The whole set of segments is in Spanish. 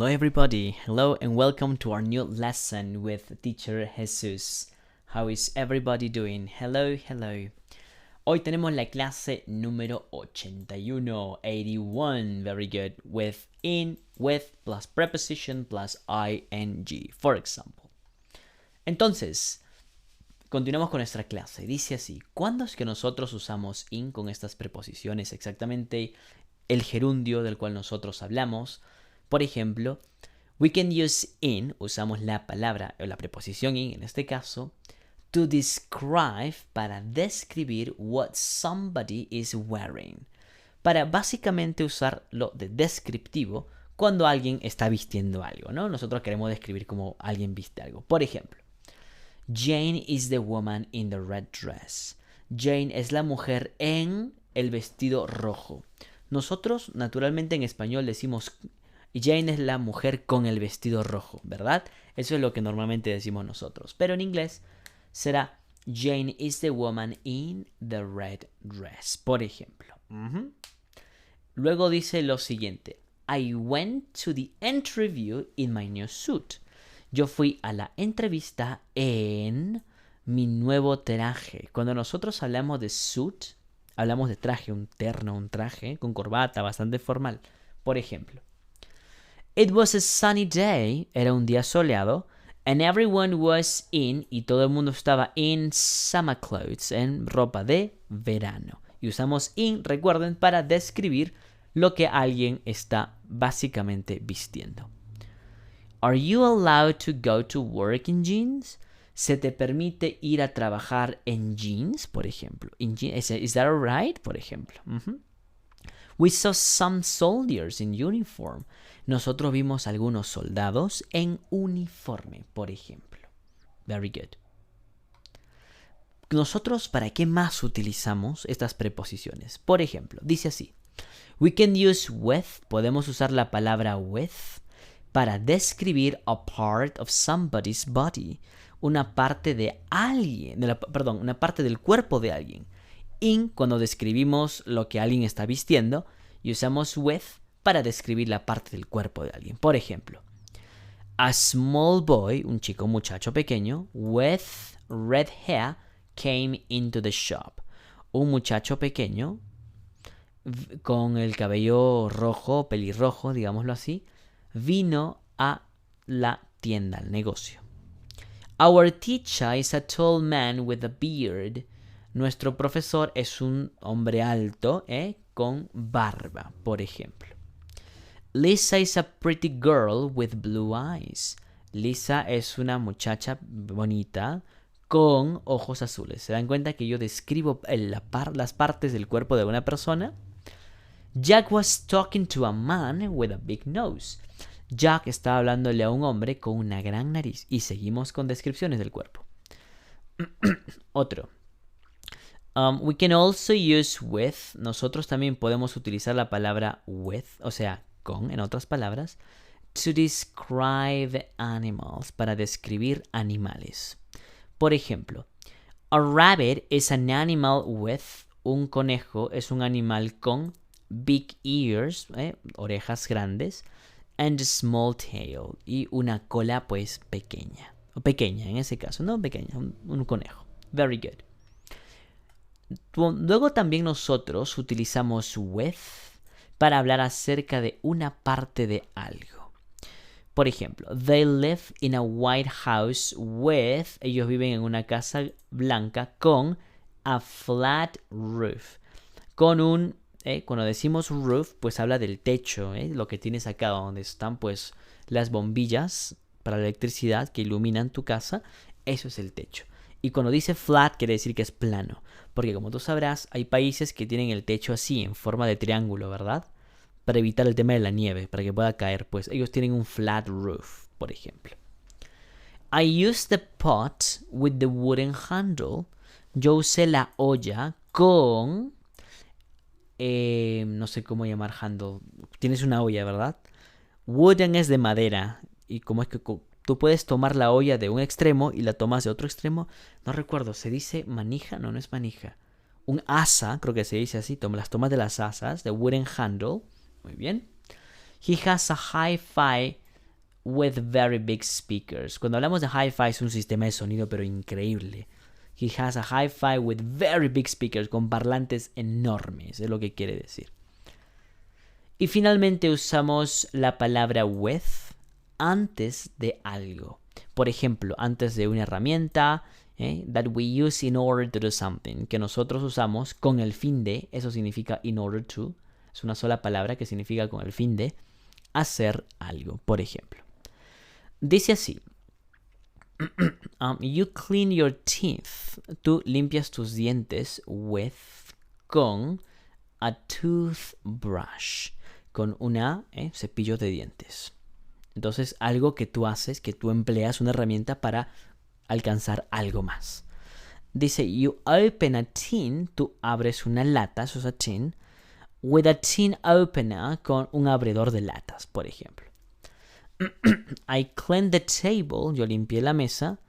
Hello everybody, hello and welcome to our new lesson with teacher Jesus. How is everybody doing? Hello. Hoy tenemos la clase número 81, 81, very good, with in, with, plus preposition, plus ing, for example. Entonces, continuamos con nuestra clase. Dice así, ¿cuándo es que nosotros usamos in con estas preposiciones? Exactamente el gerundio del cual nosotros hablamos. Por ejemplo, we can use in, usamos la palabra o la preposición in en este caso, to describe, para describir what somebody is wearing. Para básicamente usarlo de descriptivo cuando alguien está vistiendo algo, ¿no? Nosotros queremos describir cómo alguien viste algo. Por ejemplo, Jane is the woman in the red dress. Jane es la mujer en el vestido rojo. Nosotros, naturalmente en español decimos Jane es la mujer con el vestido rojo, ¿verdad? Eso es lo que normalmente decimos nosotros. Pero en inglés será Jane is the woman in the red dress, por ejemplo. Luego dice lo siguiente. I went to the interview in my new suit. Yo fui a la entrevista en mi nuevo traje. Cuando nosotros hablamos de suit, hablamos de traje, un terno, un traje con corbata, bastante formal. Por ejemplo, it was a sunny day, era un día soleado, and everyone was in, y todo el mundo estaba in summer clothes, en ropa de verano. Y usamos in, recuerden, para describir lo que alguien está básicamente vistiendo. Are you allowed to go to work in jeans? ¿Se te permite ir a trabajar en jeans, por ejemplo? Is that alright, por ejemplo? We saw some soldiers in uniform. Nosotros vimos algunos soldados en uniforme, por ejemplo. Very good. Nosotros, ¿para qué más utilizamos estas preposiciones? Por ejemplo, dice así. We can use with, podemos usar la palabra with, para describir a part of somebody's body. Una parte de alguien, una parte del cuerpo de alguien. In, cuando describimos lo que alguien está vistiendo, y usamos with para describir la parte del cuerpo de alguien. Por ejemplo, a small boy, un muchacho pequeño, with red hair came into the shop. Un muchacho pequeño con el cabello rojo, pelirrojo, digámoslo así, vino a la tienda, al negocio. Our teacher is a tall man with a beard. Nuestro profesor es un hombre alto, con barba, por ejemplo. Lisa is a pretty girl with blue eyes. Lisa es una muchacha bonita con ojos azules. ¿Se dan cuenta que yo describo las partes del cuerpo de una persona? Jack was talking to a man with a big nose. Jack estaba hablándole a un hombre con una gran nariz. Y seguimos con descripciones del cuerpo. Otro. We can also use with. Nosotros también podemos utilizar la palabra with, o sea, con, en otras palabras, to describe animals, para describir animales. Por ejemplo, a rabbit is an animal with. Un conejo es un animal con big ears, orejas grandes, and a small tail, y una cola pues pequeña. O pequeña en ese caso, no pequeña, un conejo. Very good. Luego también nosotros utilizamos with para hablar acerca de una parte de algo. Por ejemplo, they live in a white house with, ellos viven en una casa blanca con a flat roof. Con un, cuando decimos roof, pues habla del techo, lo que tienes acá donde están pues las bombillas para la electricidad que iluminan tu casa, eso es el techo. Y cuando dice flat quiere decir que es plano. Porque como tú sabrás, hay países que tienen el techo así, en forma de triángulo, ¿verdad? Para evitar el tema de la nieve, para que pueda caer. Pues ellos tienen un flat roof, por ejemplo. I used the pot with the wooden handle. Yo usé la olla con... no sé cómo llamar handle. Tienes una olla, ¿verdad? Wooden es de madera. Y como es que... Tú puedes tomar la olla de un extremo y la tomas de otro extremo. No recuerdo, ¿se dice manija? No es manija. Un asa, creo que se dice así. Las tomas de las asas, de wooden handle. Muy bien. He has a hi-fi with very big speakers. Cuando hablamos de hi-fi es un sistema de sonido pero increíble. He has a hi-fi with very big speakers, con parlantes enormes, es lo que quiere decir. Y finalmente usamos la palabra with antes de algo. Por ejemplo, antes de una herramienta, that we use in order to do something, que nosotros usamos con el fin de, eso significa in order to, es una sola palabra que significa con el fin de hacer algo, por ejemplo. Dice así, you clean your teeth, tú limpias tus dientes con a toothbrush, con una cepillo de dientes. Entonces, algo que tú haces, que tú empleas una herramienta para alcanzar algo más. Dice, you open a tin, tú abres una lata, eso es a tin, with a tin opener, con un abridor de latas, por ejemplo. I cleaned the table, yo limpié la mesa,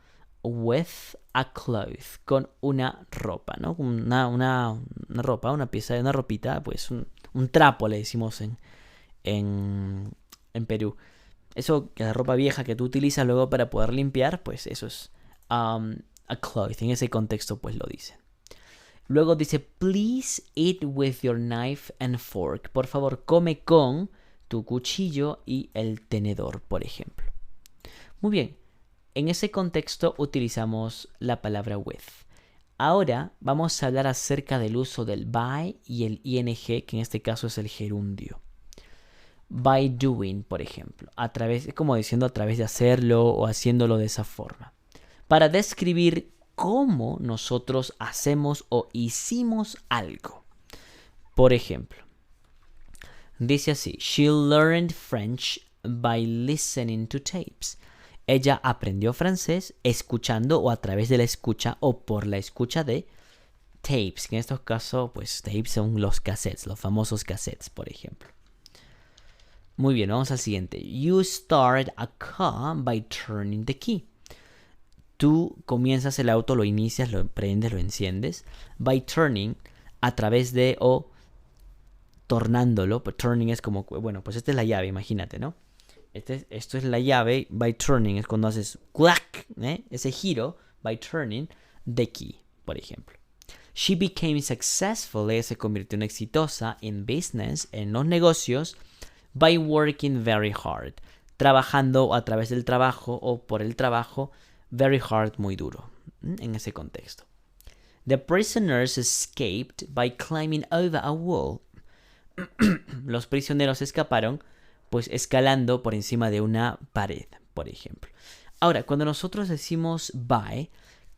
with a cloth, con una ropa, ¿no? Una ropa, una pieza de una ropita, pues un trapo le decimos en Perú. Eso, la ropa vieja que tú utilizas luego para poder limpiar, pues eso es a cloth. En ese contexto pues lo dice. Luego dice, please eat with your knife and fork. Por favor, come con tu cuchillo y el tenedor, por ejemplo. Muy bien, en ese contexto utilizamos la palabra with. Ahora vamos a hablar acerca del uso del by y el ing, que en este caso es el gerundio. By doing, por ejemplo, es como diciendo a través de hacerlo o haciéndolo de esa forma. Para describir cómo nosotros hacemos o hicimos algo. Por ejemplo, dice así, she learned French by listening to tapes. Ella aprendió francés escuchando o a través de la escucha o por la escucha de tapes. En estos casos, pues tapes son los cassettes, los famosos cassettes, por ejemplo. Muy bien, vamos al siguiente. You start a car by turning the key. Tú comienzas el auto, lo inicias, lo prendes, lo enciendes. By turning, a través de o tornándolo. But turning es como, bueno, pues esta es la llave, imagínate, ¿no? Esto es la llave. By turning es cuando haces clack, ese giro. By turning the key, por ejemplo. She became successful. Ella se convirtió en exitosa in business, en los negocios. By working very hard. Trabajando a través del trabajo o por el trabajo. Very hard, muy duro. En ese contexto. The prisoners escaped by climbing over a wall. Los prisioneros escaparon pues escalando por encima de una pared, por ejemplo. Ahora, cuando nosotros decimos by,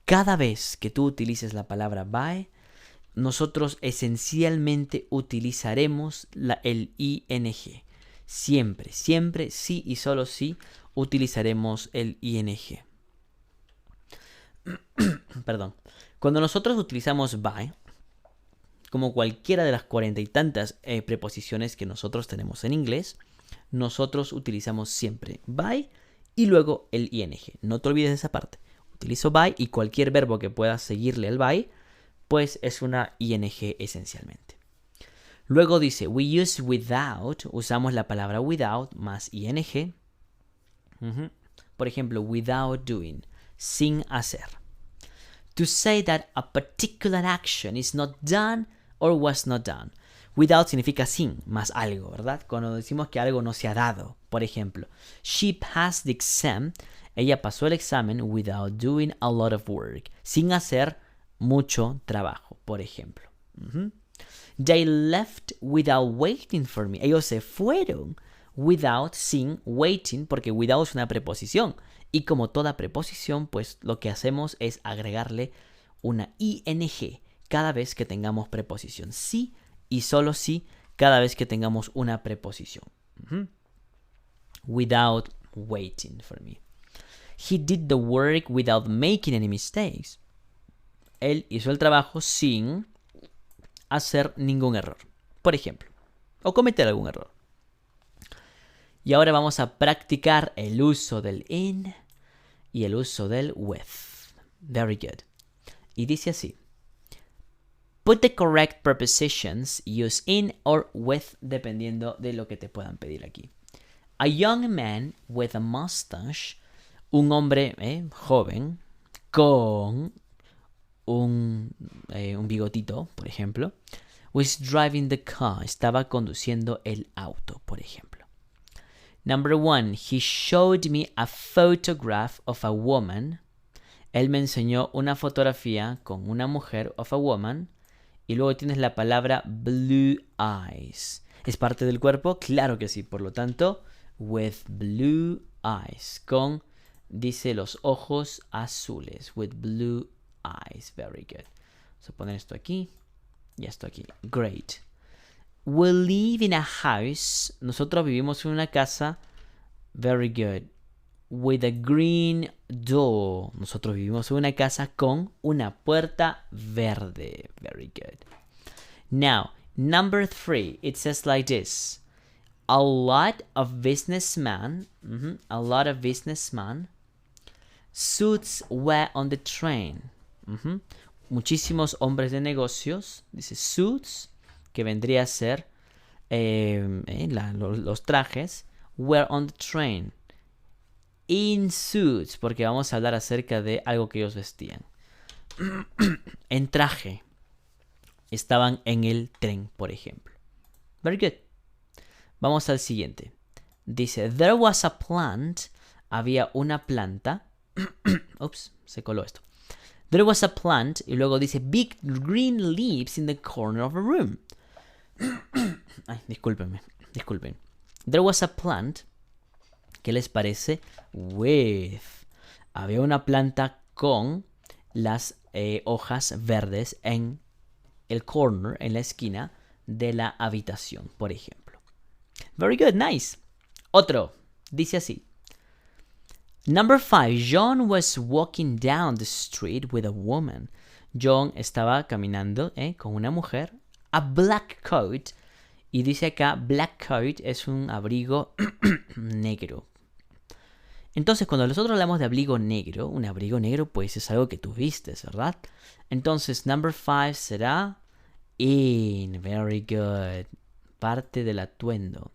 cada vez que tú utilices la palabra by, nosotros esencialmente utilizaremos el ing. Siempre, sí y solo sí utilizaremos el ing. Perdón. Cuando nosotros utilizamos by, como cualquiera de las 40 y tantas preposiciones que nosotros tenemos en inglés, nosotros utilizamos siempre by y luego el ing. No te olvides de esa parte. Utilizo by y cualquier verbo que pueda seguirle al by, pues es una ing esencialmente. Luego dice, we use without, usamos la palabra without más ing. Por ejemplo, without doing, sin hacer. To say that a particular action is not done or was not done. Without significa sin, más algo, ¿verdad? Cuando decimos que algo no se ha dado. Por ejemplo, she passed the exam. Ella pasó el examen without doing a lot of work. Sin hacer mucho trabajo, por ejemplo. They left without waiting for me. Ellos se fueron without, sin, waiting, porque without es una preposición. Y como toda preposición, pues lo que hacemos es agregarle una ing cada vez que tengamos preposición. Sí y solo sí cada vez que tengamos una preposición. Without waiting for me. He did the work without making any mistakes. Él hizo el trabajo sin hacer ningún error, por ejemplo, o cometer algún error. Y ahora vamos a practicar el uso del in y el uso del with. Very good. Y dice así. Put the correct prepositions, use in or with, dependiendo de lo que te puedan pedir aquí. A young man with a mustache, un hombre joven con un bigotito, por ejemplo, was driving the car, estaba conduciendo el auto, por ejemplo. Number 1, he showed me a photograph of a woman. Él me enseñó una fotografía con una mujer, of a woman. Y luego tienes la palabra blue eyes. ¿Es parte del cuerpo? Claro que sí. Por lo tanto, with blue eyes. Con, dice, los ojos azules. With blue eyes. Very good. Vamos a poner esto aquí y esto aquí. Great. We live in a house. Nosotros vivimos en una casa. Very good. With a green door. Nosotros vivimos en una casa con una puerta verde. Very good. Now, number 3. It says like this. A lot of businessmen. A lot of businessmen. Suits were on the train. Muchísimos hombres de negocios. Dice suits. Que vendría a ser los trajes. Were on the train. In suits, porque vamos a hablar acerca de algo que ellos vestían. En traje. Estaban en el tren, por ejemplo. Very good. Vamos al siguiente. Dice, there was a plant. Había una planta. Ups, se coló esto. There was a plant. Y luego dice, big green leaves in the corner of a room. Ay, discúlpenme. There was a plant. ¿Qué les parece? With. Había una planta con las hojas verdes en el corner, en la esquina de la habitación, por ejemplo. Very good, nice. Otro. Dice así. Number 5. John was walking down the street with a woman. John estaba caminando con una mujer. A black coat. Y dice acá, black coat es un abrigo negro. Entonces, cuando nosotros hablamos de abrigo negro, un abrigo negro pues es algo que tú vistes, ¿verdad? Entonces, number 5 será in. Very good. Parte del atuendo.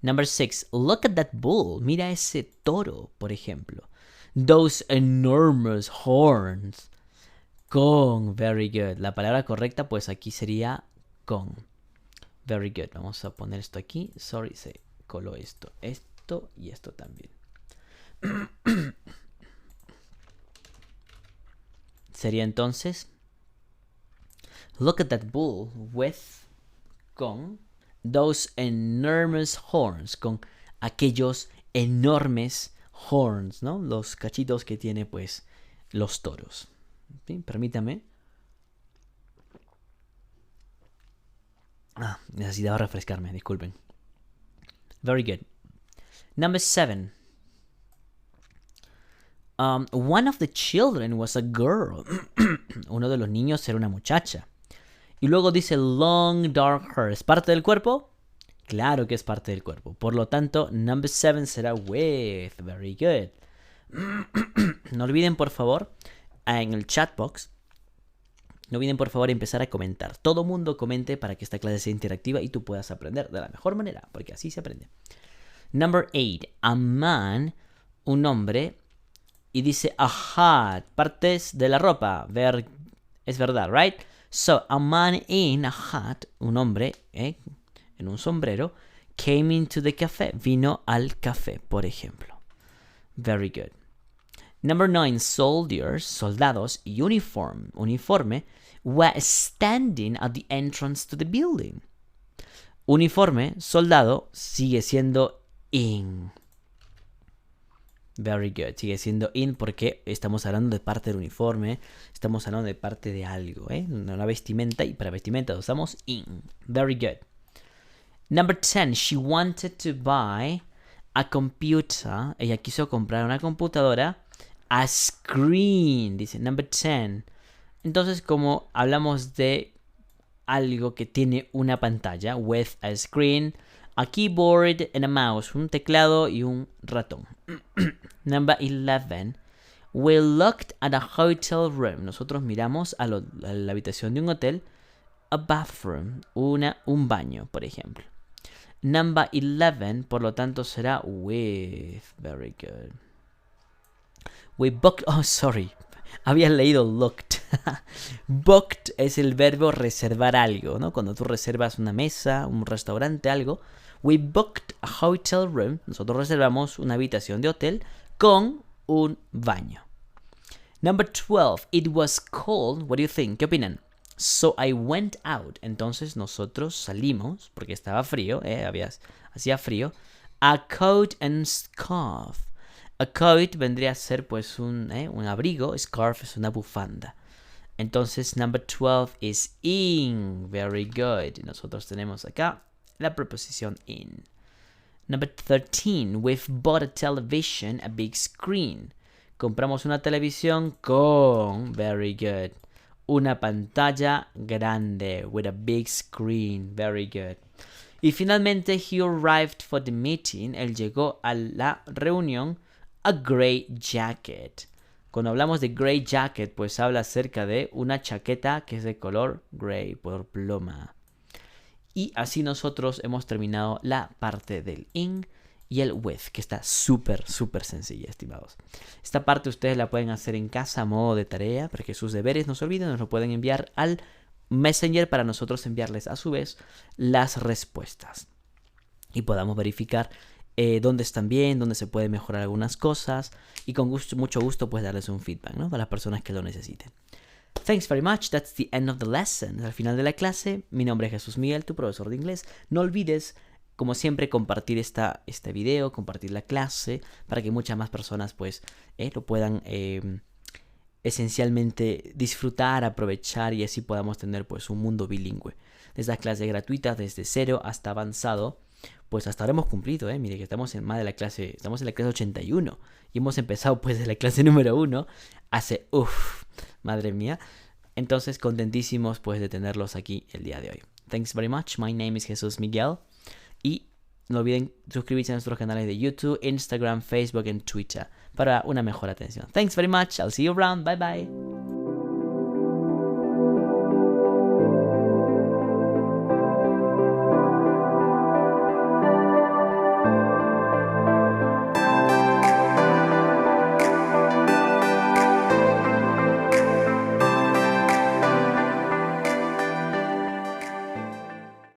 Number 6. Look at that bull. Mira ese toro, por ejemplo. Those enormous horns. Con. Very good. La palabra correcta pues aquí sería con. Very good. Vamos a poner esto aquí. Sorry, se coló esto. Esto y esto también. Sería entonces. Look at that bull with. Con. Those enormous horns. Con aquellos enormes horns, ¿no? Los cachitos que tiene pues los toros. ¿Sí? Permítame. Necesitaba refrescarme, disculpen. Very good. Number 7. One of the children was a girl. Uno de los niños era una muchacha. Y luego dice long dark hair. ¿Es parte del cuerpo? Claro que es parte del cuerpo. Por lo tanto, number 7 será with. Very good. No olviden, por favor, en el chat box, no olviden, por favor, empezar a comentar. Todo mundo comente para que esta clase sea interactiva y tú puedas aprender de la mejor manera, porque así se aprende. Number 8. A man, un hombre, y dice a hat, partes de la ropa. Es verdad, right? So, a man in a hat, un hombre, en un sombrero, came into the café, vino al café, por ejemplo. Very good. Number 9, soldiers, soldados, uniforme, were standing at the entrance to the building. Uniforme, soldado, sigue siendo in. Very good, sigue siendo in porque estamos hablando de parte del uniforme, estamos hablando de parte de algo, una vestimenta, y para vestimenta usamos in. Very good. Number 10, she wanted to buy a computer. Ella quiso comprar una computadora. A screen, dice number 10. Entonces, como hablamos de algo que tiene una pantalla, with a screen, a keyboard and a mouse, un teclado y un ratón. Number 11. We looked at a hotel room. Nosotros miramos a la habitación de un hotel. A bathroom, un baño, por ejemplo. Number 11, por lo tanto, será with. Very good. We booked... Oh, sorry. Había leído looked. Booked es el verbo reservar algo, ¿no? Cuando tú reservas una mesa, un restaurante, algo. We booked a hotel room. Nosotros reservamos una habitación de hotel con un baño. Number 12. It was cold. What do you think? ¿Qué opinan? So I went out. Entonces nosotros salimos, porque estaba frío, hacía frío. A coat and scarf. A coat vendría a ser pues un abrigo. Scarf es una bufanda. Entonces, number 12 is in. Very good. Nosotros tenemos acá la preposición in. Number 13. We've bought a television, a big screen. Compramos una televisión con, very good, una pantalla grande, with a big screen, very good. Y finalmente, he arrived for the meeting. Él llegó a la reunión. A gray jacket. Cuando hablamos de gray jacket, pues habla acerca de una chaqueta que es de color gray, por ploma. Y así nosotros hemos terminado la parte del in y el with, que está súper, súper sencilla, estimados. Esta parte ustedes la pueden hacer en casa a modo de tarea, para que sus deberes no se olviden, nos lo pueden enviar al Messenger para nosotros enviarles a su vez las respuestas. Y podamos verificar dónde están bien, dónde se puede mejorar algunas cosas. Y con mucho gusto pues darles un feedback, ¿no? Para las personas que lo necesiten. Thanks very much. That's the end of the lesson. Al final de la clase, mi nombre es Jesús Miguel, tu profesor de inglés. No olvides, como siempre, compartir este video, compartir la clase, para que muchas más personas pues lo puedan esencialmente disfrutar, aprovechar, y así podamos tener pues un mundo bilingüe. De estas clases gratuitas desde 0 hasta avanzado, pues hasta ahora hemos cumplido, mire que estamos en la clase 81 y hemos empezado pues de la clase número 1 hace, madre mía. Entonces contentísimos pues de tenerlos aquí el día de hoy. Thanks very much. My name is Jesús Miguel. Y no olviden suscribirse a nuestros canales de YouTube, Instagram, Facebook y Twitter para una mejor atención. Thanks very much. I'll see you around. Bye bye.